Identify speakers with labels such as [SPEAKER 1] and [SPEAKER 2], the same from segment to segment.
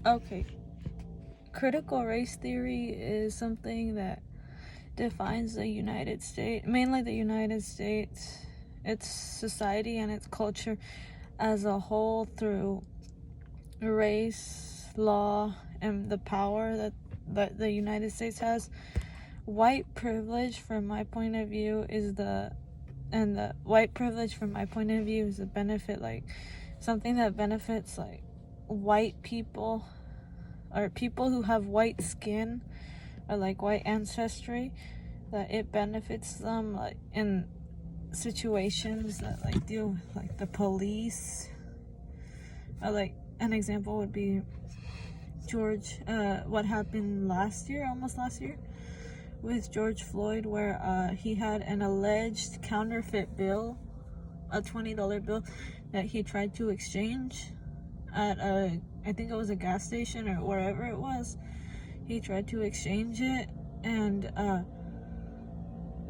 [SPEAKER 1] Okay, critical race theory is something that defines the United States, mainly the United States, its society and its culture as a whole through race, law, and the power that the United States has. White privilege, from my point of view, is the white privilege from my point of view is a benefit, like something that benefits like white people or people who have white skin or like white ancestry, that it benefits them like in situations that like deal with like the police, or like an example would be what happened almost last year with George Floyd, where he had an alleged counterfeit bill, a $20 bill that he tried to exchange at I think it was a gas station or wherever it was. He tried to exchange it, and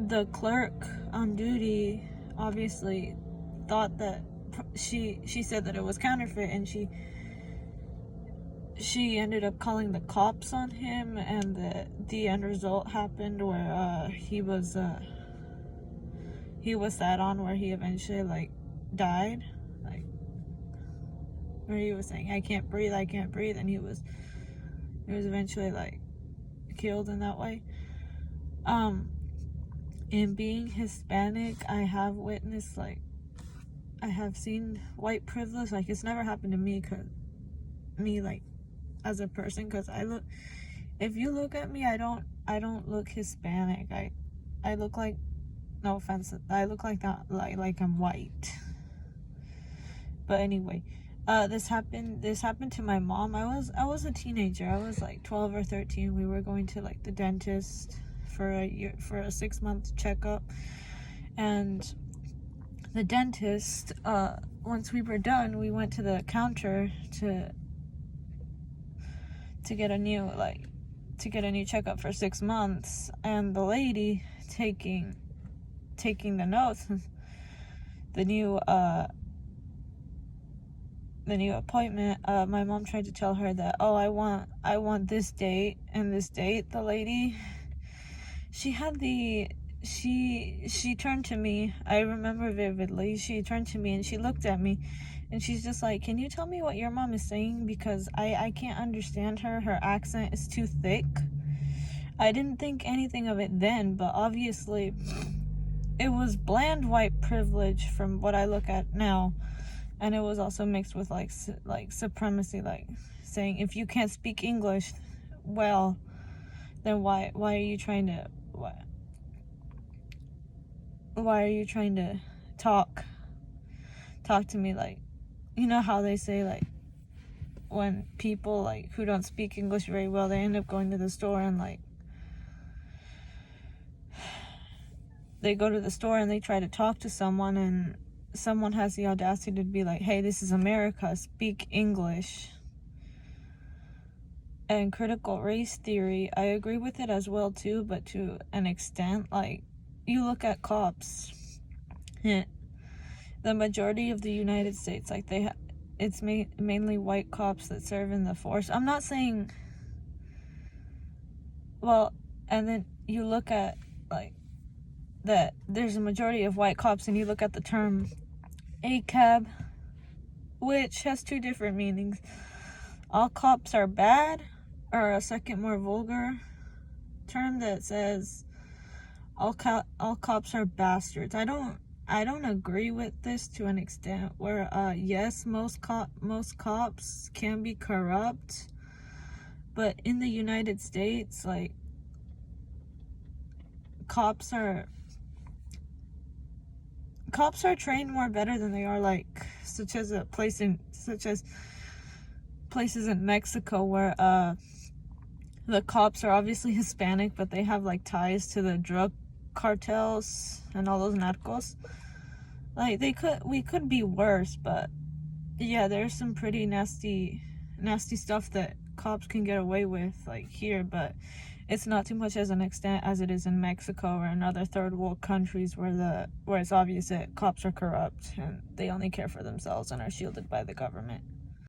[SPEAKER 1] the clerk on duty obviously thought that she said that it was counterfeit, and she ended up calling the cops on him, and the end result happened where he was sat on, where he eventually like died, like where he was saying I can't breathe, and he was eventually like killed in that way. In being Hispanic, I have witnessed, like I have seen white privilege. Like it's never happened to me, like as a person, because if you look at me, I don't look Hispanic. I look like, no offense, I look like that, like I'm white. But anyway, this happened to my mom. I was a teenager. I was like 12 or 13. We were going to like the dentist for a 6-month checkup, and the dentist, once we were done, we went to the counter to get a new checkup for 6 months, and the lady taking the notes, the new appointment, my mom tried to tell her that, oh, I want this date and this date. The lady, she turned to me, I remember vividly, she turned to me and she looked at me, and she's just like, can you tell me what your mom is saying, because I can't understand her accent is too thick. I didn't think anything of it then, but obviously it was bland white privilege from what I look at now, and it was also mixed with like supremacy, like saying if you can't speak English, well, then why are you trying to talk to me? Like, you know how they say, like, when people like who don't speak English very well, they end up going to the store, and like they go to the store and they try to talk to someone, and someone has the audacity to be like, hey, this is America, speak English. And critical race theory, I agree with it as well too, but to an extent. Like, you look at cops, the majority of the United States, like it's mainly white cops that serve in the force. I'm not saying, well, and then you look at like that there's a majority of white cops, and you look at the term ACAB, which has two different meanings. All cops are bad, or a second, more vulgar term that says all cops are bastards. I don't agree with this to an extent, where yes, most cops can be corrupt, but in the United States, like, cops are trained more better than they are, like, such as places in Mexico, where the cops are obviously Hispanic, but they have like ties to the drug cartels and all those narcos. Like, we could be worse, but yeah, there's some pretty nasty stuff that cops can get away with, like, here, but it's not too much as an extent as it is in Mexico or in other third world countries where it's obvious that cops are corrupt and they only care for themselves and are shielded by the government.